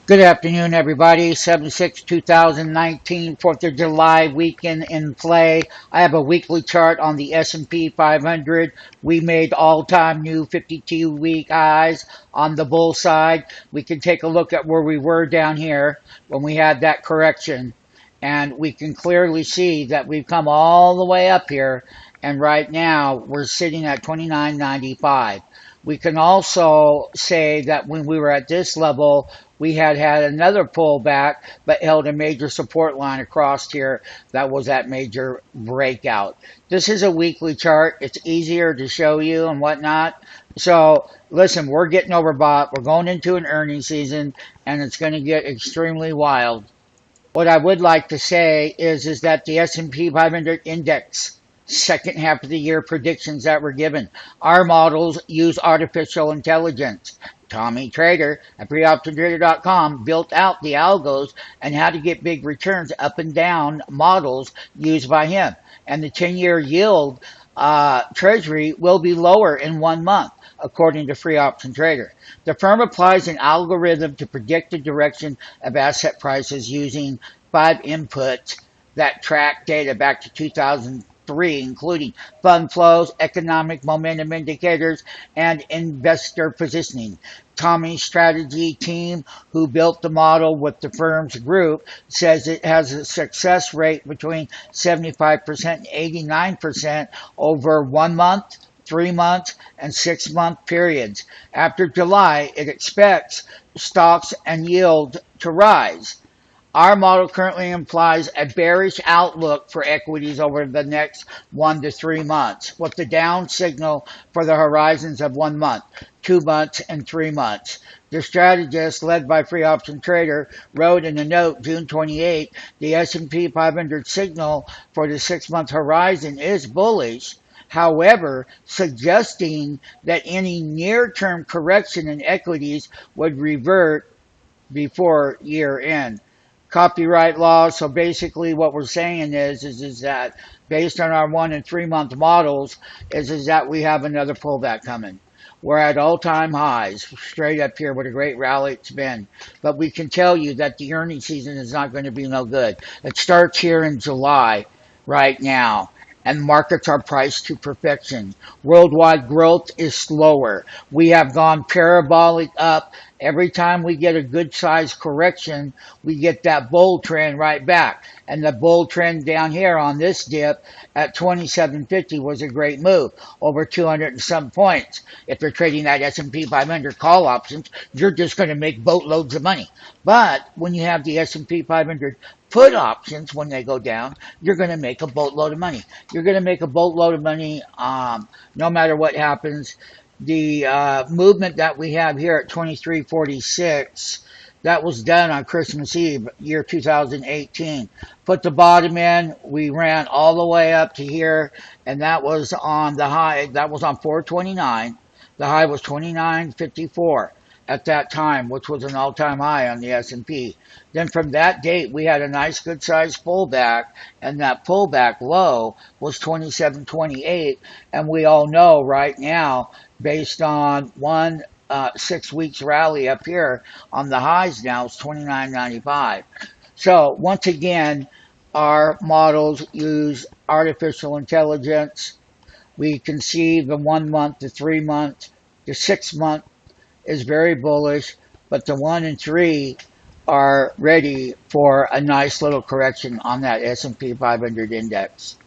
Good afternoon, everybody. 7/6/2019, 4th of July weekend in play. I have a weekly chart on the S&P 500. We made all-time new 52-week highs on the bull side. We can take a look at where we were down here when we had that correction. And we can clearly see that we've come all the way up here. And right now, we're sitting at 29.95. We can also say that when we were at this level, we had another pullback, but held a major support line across here. That was that major breakout. This is a weekly chart. It's easier to show you and whatnot. So listen, we're getting overbought. We're going into an earnings season, and it's going to get extremely wild. What I would like to say is that the S&P 500 index second half of the year predictions that were given. Our models use artificial intelligence. Tommy Trader at preoptiontrader.com built out the algos and how to get big returns up and down models used by him. And the 10-year yield Treasury will be lower in 1 month, according to Free Option Trader. The firm applies an algorithm to predict the direction of asset prices using 5 inputs that track data back to 2003, including fund flows, economic momentum indicators, and investor positioning. Tommy's strategy team, who built the model with the firm's group, says it has a success rate between 75% and 89% over 1 month, 3 months, and 6 month periods. After July, it expects stocks and yield to rise. Our model currently implies a bearish outlook for equities over the next 1 to 3 months, with the down signal for the horizons of 1 month, 2 months, and 3 months. The strategist, led by Free Option Trader, wrote in a note June 28, the S&P 500 signal for the 6 month horizon is bullish. However, suggesting that any near-term correction in equities would revert before year end. Copyright law. So basically what we're saying is that based on our 1 and 3 month models is that we have another pullback coming. We're at all-time highs, straight up here with a great rally it's been. But we can tell you that the earnings season is not going to be no good. It starts here in July right now, and markets are priced to perfection. Worldwide growth is slower. We have gone parabolic up. Every time we get a good sized correction, we get that bull trend right back. And the bull trend down here on this dip at 27.50 was a great move, over 200 and some points. If you're trading that S&P 500 call options, you're just going to make boatloads of money. But when you have the S&P 500 put options, when they go down, you're going to make a boatload of money. You're going to make a boatload of money no matter what happens. The movement that we have here at 23.46, that was done on Christmas Eve, year 2018. Put the bottom in, we ran all the way up to here, and that was on the high, that was on 429. The high was 29.54 at that time, which was an all-time high on the S&P. Then from that date, we had a nice good sized pullback, and that pullback low was 27.28, and we all know right now, based on 6 weeks rally up here on the highs now, it's 29.95. So once again, our models use artificial intelligence. We can see the 1 month, the 3 month, the 6 month is very bullish, but the 1 and 3 are ready for a nice little correction on that S&P 500 index.